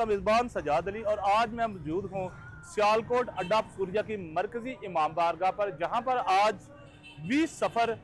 आपका मेज़बान सजाद अली और आज मैं मौजूद हूँ सियालकोट अड्डा पसूरिया की मरकज़ी इमाम बारगाह पर, जहाँ पर आज 20 सफ़र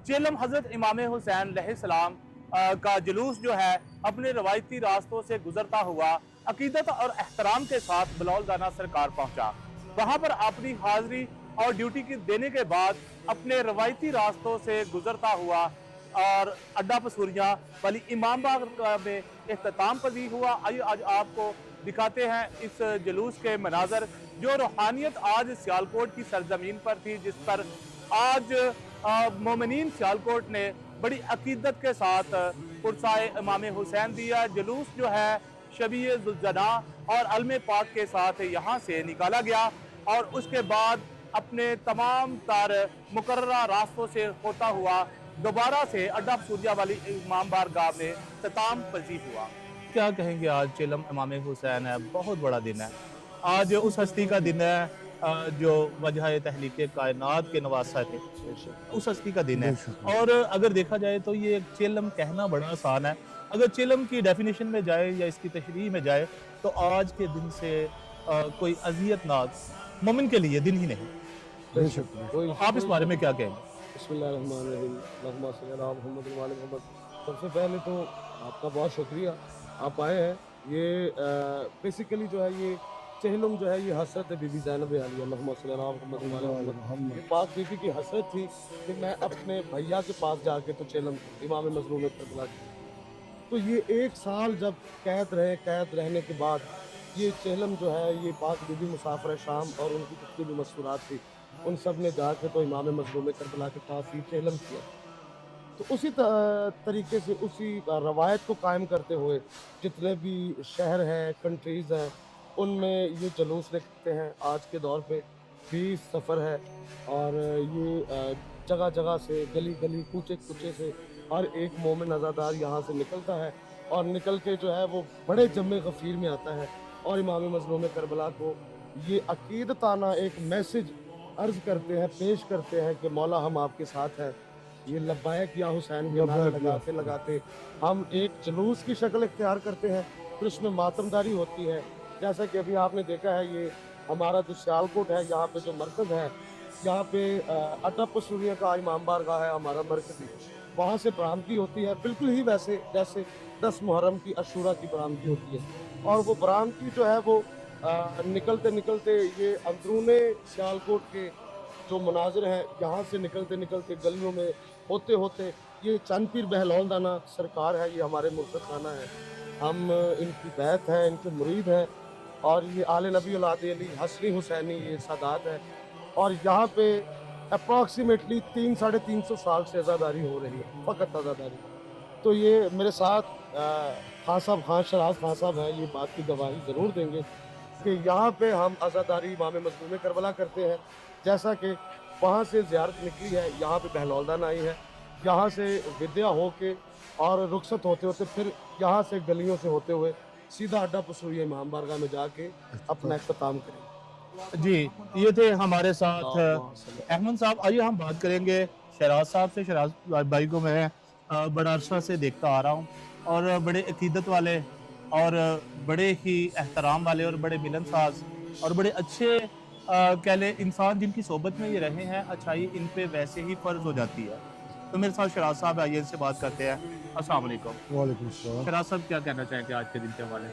चेलम हज़रत इमाम हुसैन अलैहिस्सलाम का जुलूस जो है अपने रवायती रास्तों से गुजरता हुआ अकीदत और एहतराम के साथ बिलौल दाना सरकार पहुँचा। वहाँ पर अपनी हाज़िरी और ड्यूटी की देने के बाद अपने रवायती रास्तों से गुजरता हुआ और अड्डा पसूरिया वाली इमाम बारगाह में इख्तिताम पजीर हुआ। आइए आज आपको दिखाते हैं इस जुलूस के मनाजर, जो रूहानियत आज सियालकोट की सरजमीन पर थी, जिस पर आज मोमिनीन सियालकोट ने बड़ी अकीदत के साथ पुरसाए इमाम हुसैन दिया। जुलूस जो है शबीए ज़ुलजना और अलमे पाक के साथ यहाँ से निकाला गया और उसके बाद अपने तमाम तार मुकर्ररा रास्तों से होता हुआ दोबारा से अड्डा पसूरिया वाली इमाम बारगाह में इख्तिताम पजीर हुआ। क्या कहेंगे, आज चेलम इमाम हुसैन है, बहुत बड़ा दिन है। आज उस हस्ती का दिन है जो वजह तहलीक कायनात के नवासा थे, उस हस्ती का दिन है। और अगर देखा जाए तो ये चेलम कहना बड़ा आसान है, अगर चेलम की डेफिनेशन में जाए या इसकी तशरीह में जाए तो आज के दिन से कोई अजियतनाक मोमिन के लिए दिन ही नहीं। आप इस बारे में क्या कहेंगे? सबसे पहले तो आपका बहुत शुक्रिया, आप आए हैं। ये बेसिकली जो है ये चेहलम जो है ये हसरत बीबी ज़ैनब आलिया पाक बीबी की हसरत थी कि मैं अपने भैया के पास जाके तो चेहलम इमाम मज़लूम करबला की। तो ये 1 साल जब कैद रहने के बाद ये चेहलम जो है ये पाक बीबी मुसाफिर शाम और उनकी जितनी भी मस्तूरात थी उन सब ने जाके तो इमाम मज़लूम करबला के पास ही चेहलम किया। तो उसी तरीके से उसी रवायत को कायम करते हुए जितने भी शहर हैं, कंट्रीज़ हैं, उनमें ये जुलूस निकलते हैं। आज के दौर पे 20 सफ़र है और ये जगह जगह से, गली गली, कूचे कूचे से हर एक मोमिन अज़ादार यहाँ से निकलता है और निकल के जो है वो बड़े जम्मे गफ़ीर में आता है और इमाम मज़लूम करबला को ये अकीदताना एक मैसेज अर्ज़ करते हैं, पेश करते हैं कि मौला हम आपके साथ हैं। ये लब्बाइक या हुसैन के नारे लगाते लगाते हम एक जुलूस की शक्ल इख्तियार करते हैं, फिर उसमें मातमदारी होती है। जैसा कि अभी आपने देखा है, ये हमारा जो सियालकोट है, यहाँ पे जो मरकज़ है, यहाँ पे अड्डा पसूरिया का इमाम बारगाह है हमारा मरकज़ी, वहाँ से बरामदी होती है बिल्कुल ही वैसे जैसे 10 मुहर्रम की अशूरा की बरामदी होती है। और वो बरामदी जो है वो निकलते निकलते ये अंदरूने सियालकोट के जो मनाजिर हैं, यहाँ से निकलते निकलते गलियों में होते होते ये चंद पीर बहलौल दाना सरकार है, ये हमारे मुर्शद खाना है, हम इनकी बैत है, इनके मुरीद हैं और ये आले नबी औलाद अली हसनी हुसैनी ये सादात है। और यहाँ पे अप्रॉक्सीमेटली 300-350 साल से आज़ादारी हो रही है, फ़कत आज़ादारी। तो ये मेरे साथ खान साहब, खान शराज खान साहब हैं, ये बात की गवाही ज़रूर देंगे कि यहाँ पे हम आज़ादारी इमाम मज़लूम करबला करते हैं। जैसा कि वहाँ से ज़ियारत निकली है, यहाँ पे बहलौलदान आई है, यहाँ से विद्या हो के और रुखसत होते होते फिर यहाँ से गलियों से होते हुए सीधा अड्डा पसूरिया इमाम बारगाह में जाके अपना इख्तिताम करें। जी, ये थे हमारे साथ अहमद साहब। आइए हम बात करेंगे शराज साहब से। शराज भाई को मैं बड़ा अरसा से देखता आ रहा हूँ और बड़े अकीदत वाले और बड़े ही एहतराम वाले और बड़े मिलनसाज और बड़े अच्छे कह लें इंसान जिनकी सोबत में ये रहे हैं, अच्छाई इन पे वैसे ही फ़र्ज हो जाती है। तो मेरे साथ शराज साहब, आइए इनसे बात करते हैं। अस्सलाम वालेकुम। वालेकुम सलाम। शराज साहब, क्या कहना चाहेंगे आज के दिन के हवाले?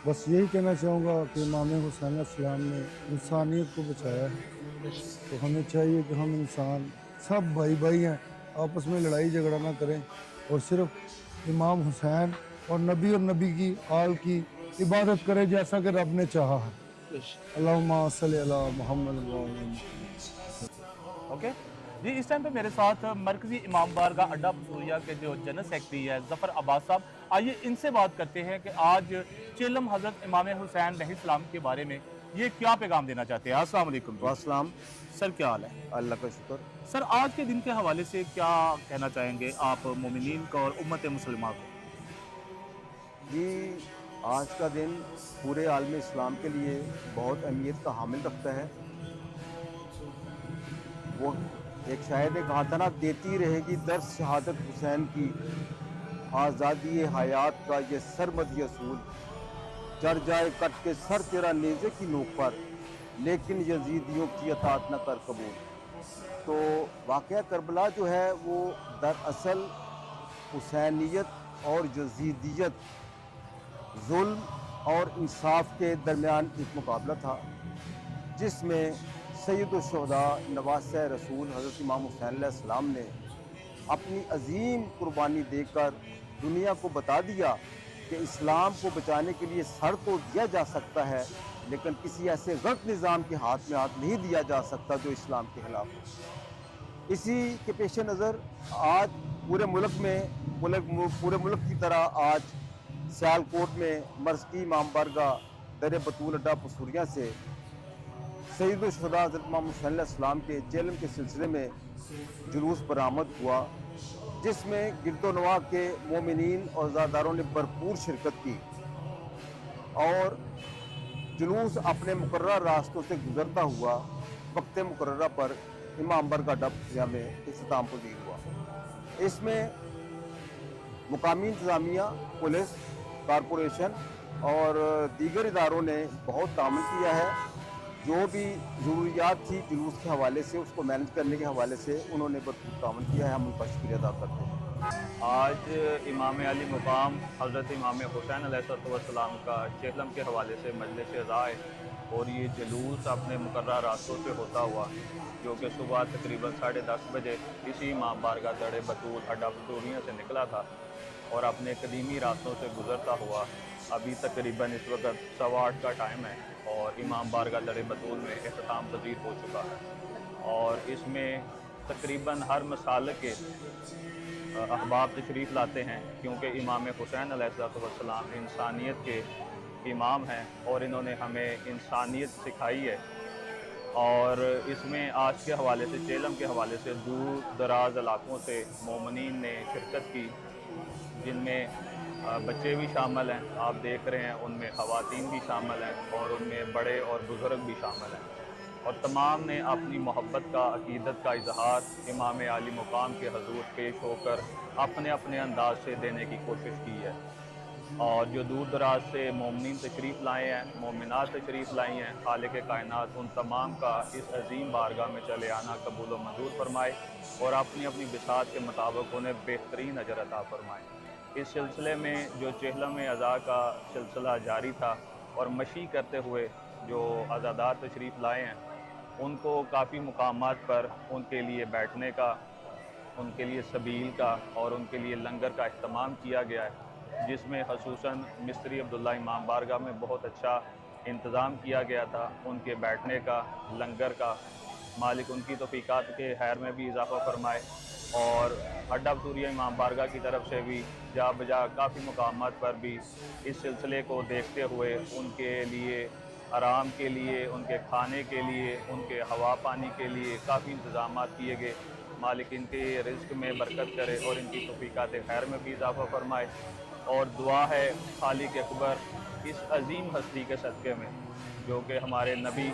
बस यही कहना चाहूँगा कि इमाम हुसैन अलैहिस्सलाम ने इंसानियत को बचाया है, तो हमें चाहिए कि हम इंसान सब भाई भाई हैं, आपस में लड़ाई झगड़ा ना करें और सिर्फ इमाम हुसैन और नबी की आल की इबादत करें जैसा कि रब ने चाहा है। अल्लाहुम्मा सल्ली अला मुहम्मद। ओके जी, इस टाइम पे मेरे साथ मरकज़ी इमाम बारगाह अड्डा पसूरिया के जो जनरल सेक्रेटरी है ज़फ़र अब्बास साहब, आइए इनसे बात करते हैं कि आज चेलम हज़रत इमाम हुसैन अलैहिस्सलाम के बारे में ये क्या पैगाम देना चाहते हैं। अस्सलाम वालेकुम। वास्सलाम। सर, क्या हाल है? अल्लाह का शुक्र। सर, आज के दिन के हवाले से क्या कहना चाहेंगे आप मोमिनीन को और उम्मत मुसलमान को? जी, आज का दिन पूरे आलम इस्लाम के लिए बहुत अहमियत का हामिल रखता है। वो एक शायर ने कहा था ना, देती रहेगी दर्स शहादत हुसैन की आज़ादी हयात का ये सरमदी असूल, जर जाए कट के सर तेरा नेज़े की नोक पर, लेकिन यजीदियों की अतात न कर कबूल। तो वाक़या करबला जो है वो दरअसल हुसैनियत और यजीदियत, जुल्म और इंसाफ के दरमियान एक मुकाबला था, जिसमें सैयदुश्शुहदा नवासे रसूल हज़रत इमाम हुसैन अलैहिस्सलाम ने अपनी अजीम कुर्बानी देकर दुनिया को बता दिया कि इस्लाम को बचाने के लिए सर तो दिया जा सकता है, लेकिन किसी ऐसे गलत निज़ाम के हाथ में हाथ नहीं दिया जा सकता जो इस्लाम के खिलाफ हो। इसी के पेश नज़र आज पूरे मुल्क की तरह आज सियालकोट में मरकज़ी इमाम बारगाह दर बतूल अड्डा पसूरिया से सैयदुश्शुहदा हज़रत इमाम हुसैन अलैहिस्सलाम के चेलम के सिलसिले में जुलूस बरामद हुआ, जिसमें गिरदोनवा के मोमिनीन और ज़ादारों ने भरपूर शिरकत की और जुलूस अपने मुकर्रर रास्तों से गुजरता हुआ वक्त मुकर्ररा पर इमाम बारगाह अड्डा पसूरिया में इख्तिताम पज़ीर हुआ। इसमें मुकामी इंतज़ामिया, पुलिस, कॉरपोरेशन और दीगर इदारों ने बहुत तामुल किया है। जो भी ज़रूरियात थी जुलूस के हवाले से, उसको मैनेज करने के हवाले से उन्होंने भरपूर तामुल किया है, हम उनका शुक्रिया अदा करते हैं। आज इमाम अली मुकाम हज़रत इमाम हुसैन अलैहिस्सलाम का चेलम के हवाले से मजलिस राय और ये जुलूस अपने मुकर्रर रास्तों से होता हुआ, जो कि सुबह तकरीबन 10:30 बजे इसी इमाम बारगाह दर बतूल अड्डा पसूरिया से निकला था और अपने कदीमी रास्तों से गुज़रता हुआ अभी तकरीबन इस वक्त 8:15 का टाइम है और इमाम बारगाह दर बतूल में इख्तिताम पज़ीर हो चुका है। और इसमें तकरीबन हर मसाल के अहबाब तशरीफ़ लाते हैं, क्योंकि इमाम हुसैन अलैहिस्सलाम इंसानियत के इमाम हैं और इन्होंने हमें इंसानियत सिखाई है। और इसमें आज के हवाले से, चेलम के हवाले से दूर दराज इलाकों से मोमिनीन ने शिरकत की, जिनमें बच्चे भी शामिल हैं, आप देख रहे हैं, उनमें ख़वातीन भी शामिल हैं और उनमें बड़े और बुज़ुर्ग भी शामिल हैं। और तमाम ने अपनी मोहब्बत का, अक़ीदत का इजहार इमाम आली मुकाम के हज़ूर पेश होकर अपने अपने अंदाज से देने की कोशिश की है। और जो दूर दराज से मोमिनीन तशरीफ़ लाए हैं, मोमिनात तशरीफ़ लाई हैं, खालिक़ कायनात उन तमाम का इस अजीम बारगाह में चले आना कबूल व मंजूर फरमाए और अपनी अपनी बिसात के मुताबिक उन्हें बेहतरीन अजर अता फरमाए। इस सिलसिले में जो चेहलम अज़ा का सिलसिला जारी था और मशी करते हुए जो अज़ादार तशरीफ़ लाए हैं, उनको काफ़ी मुकामात पर उनके लिए बैठने का, उनके लिए सबील का और उनके लिए लंगर का अहतमाम किया गया है, जिसमें ख़ुसूसन मिस्त्री अब्दुल्ला इमाम बारगाह में बहुत अच्छा इंतज़ाम किया गया था उनके बैठने का, लंगर का। मालिक उनकी तौफ़ीक़ात के खैर में भी इजाफ़ा फरमाए। और अड्डा पसूरिया इमाम बारगाह की तरफ से भी जा बजा काफ़ी मुकामात पर भी इस सिलसिले को देखते हुए उनके लिए आराम के लिए, उनके खाने के लिए, उनके हवा पानी के लिए काफ़ी इंतज़ाम किए गए। मालिक इनके रिज़्क़ में बरकत करे और इनकी तौफ़ीक़ात खैर में भी इजाफ़ा फरमाए। और दुआ है खालिक़ अकबर इस अजीम हस्ती के सदक़े में, जो कि हमारे नबी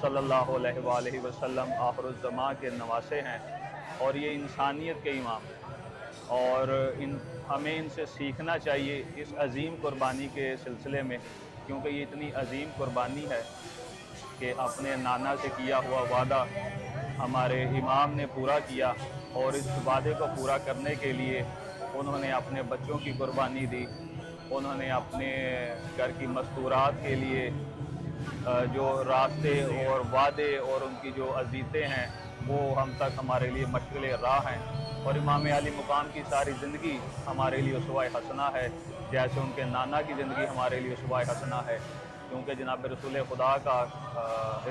सल्लल्लाहु अलैहि वसल्लम आखिरुज़्ज़मां के नवासे हैं और ये इंसानियत के इमाम हैं। और हमें इनसे सीखना चाहिए इस अजीम कुर्बानी के सिलसिले में, क्योंकि ये इतनी अजीम कुर्बानी है कि अपने नाना से किया हुआ वादा हमारे इमाम ने पूरा किया और इस वादे को पूरा करने के लिए उन्होंने अपने बच्चों की कुर्बानी दी। उन्होंने अपने घर की मस्तूरात के लिए जो रास्ते और वादे और उनकी जो अज़ीज़ें हैं वो हम तक हमारे लिए मशग़िल राह हैं। और इमाम अली मुकाम की सारी ज़िंदगी हमारे लिए उसवा हसना है, जैसे उनके नाना की ज़िंदगी हमारे लिए उसवा हसना है। क्योंकि जनाब रसूल खुदा का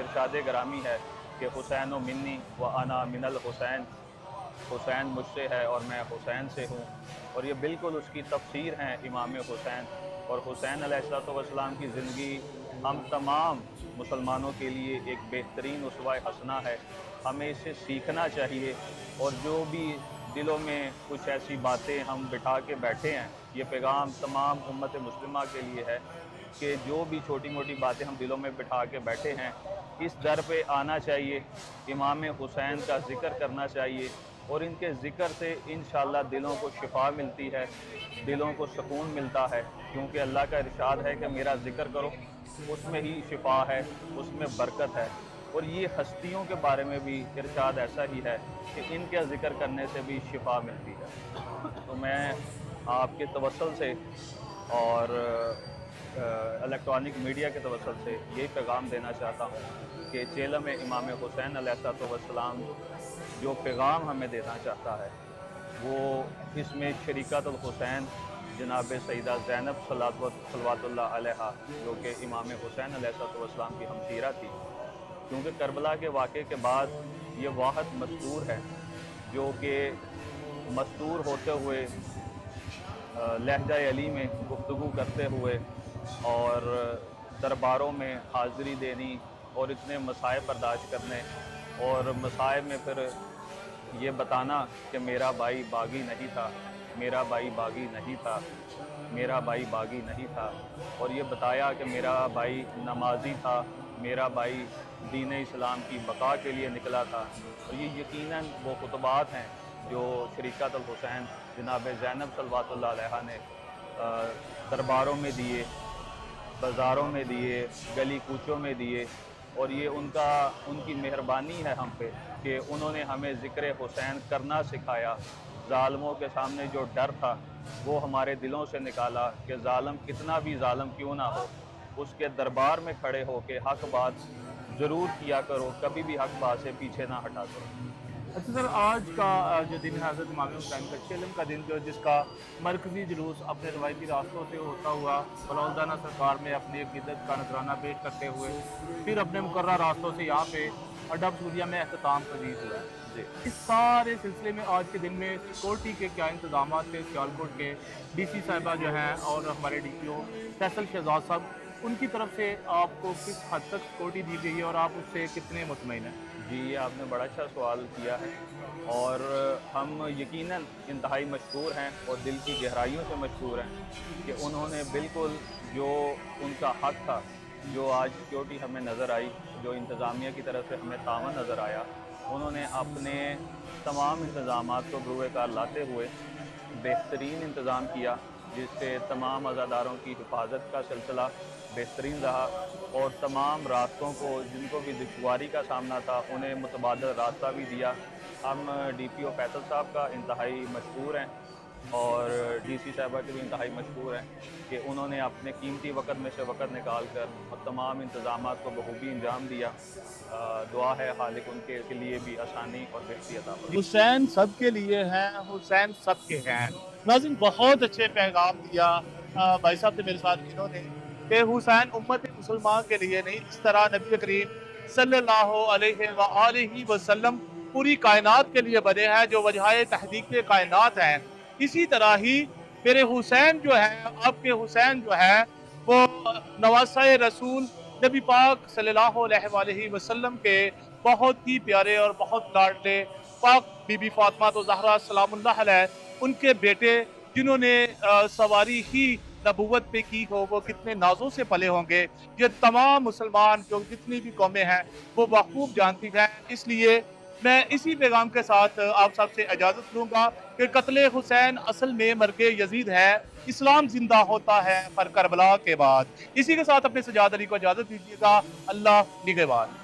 इरशाद ग्रामी है कि हुसैन मिन्नी व अना मिनल हुसैन, हुसैन मुझसे है और मैं हुसैन से हूँ। और ये बिल्कुल उसकी तफसीर हैं इमाम हुसैन। और हुसैन अलैहिस्सलाम की ज़िंदगी हम तमाम मुसलमानों के लिए एक बेहतरीन उसवा हसना है, हमें इसे सीखना चाहिए। और जो भी दिलों में कुछ ऐसी बातें हम बिठा के बैठे हैं ये पैगाम तमाम उम्मत मुस्लिमा के लिए है कि जो भी छोटी मोटी बातें हम दिलों में बिठा के बैठे हैं, इस दर पे आना चाहिए, इमाम हुसैन का ज़िक्र करना चाहिए, और इनके ज़िक्र से इंशाअल्लाह दिलों को शिफा मिलती है, दिलों को सुकून मिलता है, क्योंकि अल्लाह का इरशाद है कि मेरा ज़िक्र करो, उसमें ही शिफा है, उसमें बरकत है। और ये हस्तियों के बारे में भी इरशाद ऐसा ही है कि इनके ज़िक्र करने से भी शिफा मिलती है। तो मैं आपके तवस्सुल से और इलेक्ट्रॉनिक मीडिया के तवस्सुल से यही पैगाम देना चाहता हूँ कि चेलम इमाम हुसैन अलैहिस्सलाम जो पैगाम हमें देना चाहता है, वो इसमें शरीकतुल हुसैन जनाब सईदा ज़ैनब सल्लल्लाहु अलैहा जो कि इमाम हुसैन अलैहिस्सलाम की हमशीरा थी, क्योंकि करबला के वाक़े के बाद ये वाहद मस्तूर है जो कि मस्तूर होते हुए लहजा अली में गुफ्तगू करते हुए और दरबारों में हाज़िरी देनी और इतने मसाइब बर्दाश्त करने और मसाइब में फिर ये बताना कि मेरा भाई बागी नहीं था, मेरा भाई बागी नहीं था, मेरा भाई बागी नहीं था, और ये बताया कि मेरा भाई नमाजी था, मेरा भाई दीन इस्लाम की बका के लिए निकला था। और ये यकीनन वो खुतबात हैं जो शरीकतुल हुसैन जनाब ज़ैनब सल्लल्लाहु अलैहा ने दरबारों में दिए, बाज़ारों में दिए, गली कूचों में दिए, और ये उनकी मेहरबानी है हम पे कि उन्होंने हमें ज़िक्र हुसैन करना सिखाया। ज़ालिमों के सामने जो डर था वो हमारे दिलों से निकाला कि ज़ालिम कितना भी ज़ालिम क्यों ना हो, उसके दरबार में खड़े हो के हक़ बात ज़रूर किया करो, कभी भी हक़ बात से पीछे ना हटा करो। अच्छा सर, आज का जो दिन है हज़रत इमाम हुसैन का चेलम का दिन, जो जिसका मरकज़ी जुलूस अपने रवायती रास्तों से होता हुआ बलौलदाना सरकार में अपनी अक़ीदत का नजराना पेश करते हुए फिर अपने मुकर्रर रास्तों से यहाँ पे अड्डा सूर्या में अख्ताम पजीर हुआ है जी। इस सारे सिलसिले में आज के दिन में सिक्योरिटी के क्या इंतजाम थे? सियालकोट के DC साहिबा जो हैं और हमारे DPO फैसल शहजाद साहब, उनकी तरफ से आपको किस हद तक सिक्योरिटी दी गई है और आप उससे कितने मुतमईन हैं? जी, ये आपने बड़ा अच्छा सवाल किया है, और हम यकीनन इंतहाई मशकूर हैं और दिल की गहराइयों से मशकूर हैं कि उन्होंने बिल्कुल जो उनका हक़ था, जो आज सिक्योरिटी हमें नज़र आई, जो इंतज़ामिया की तरफ से हमें तावन नज़र आया, उन्होंने अपने तमाम इंतज़ामात को बरूए कार लाते हुए बेहतरीन इंतज़ाम किया, जिससे तमाम अज़ादारों की हिफाजत का सिलसिला बेहतरीन रहा, और तमाम रास्तों को जिनको भी दुश्वारी का सामना था उन्हें मुतबादल रास्ता भी दिया। हम DPO फैसल साहब का इंतहाई मशकूर हैं और DC साहिबा के भी इंतहाई मशकूर हैं कि उन्होंने अपने कीमती वक़्त में से वक़्त निकाल कर और तमाम इंतज़ामात को बखूबी अंजाम दिया। दुआ है खालिक उनके के लिए भी आसानी और बेहतरी अता फरमाए। हुसैन सबके लिए हैं, हुसैन सबके हैं। नाज़रीन, बहुत अच्छे पैगाम दिया भाई साहब ने मेरे साथ इन्होंने कि हुसैन उम्मत मुसलमान के लिए नहीं, इस तरह नबी करीम सल्लल्लाहु अलैहि वसल्लम पूरी कायनात के लिए बने हैं, जो वजह तहदीक कायनात हैं। इसी तरह ही मेरे हुसैन जो है, आपके हुसैन जो है, वो नवासा रसूल नबी पाक सल्लल्लाहु अलैहि वसल्लम के बहुत ही प्यारे और बहुत लाडले पाक बीबी फातिमा तो ज़हरा सलामुल्लाह अलैह, उनके बेटे जिन्होंने सवारी ही नबूवत पे की हो, वो कितने नाजों से पले होंगे, ये तमाम मुसलमान जो जितनी भी कौमें हैं वो बखूब जानती हैं। इसलिए मैं इसी पैगाम के साथ आप सबसे इजाज़त लूँगा कि कत्ले हुसैन असल में मरके यजीद है, इस्लाम जिंदा होता है पर करबला के बाद। इसी के साथ अपने सजाद अली को इजाज़त दीजिएगा। अल्लाह निगहबान।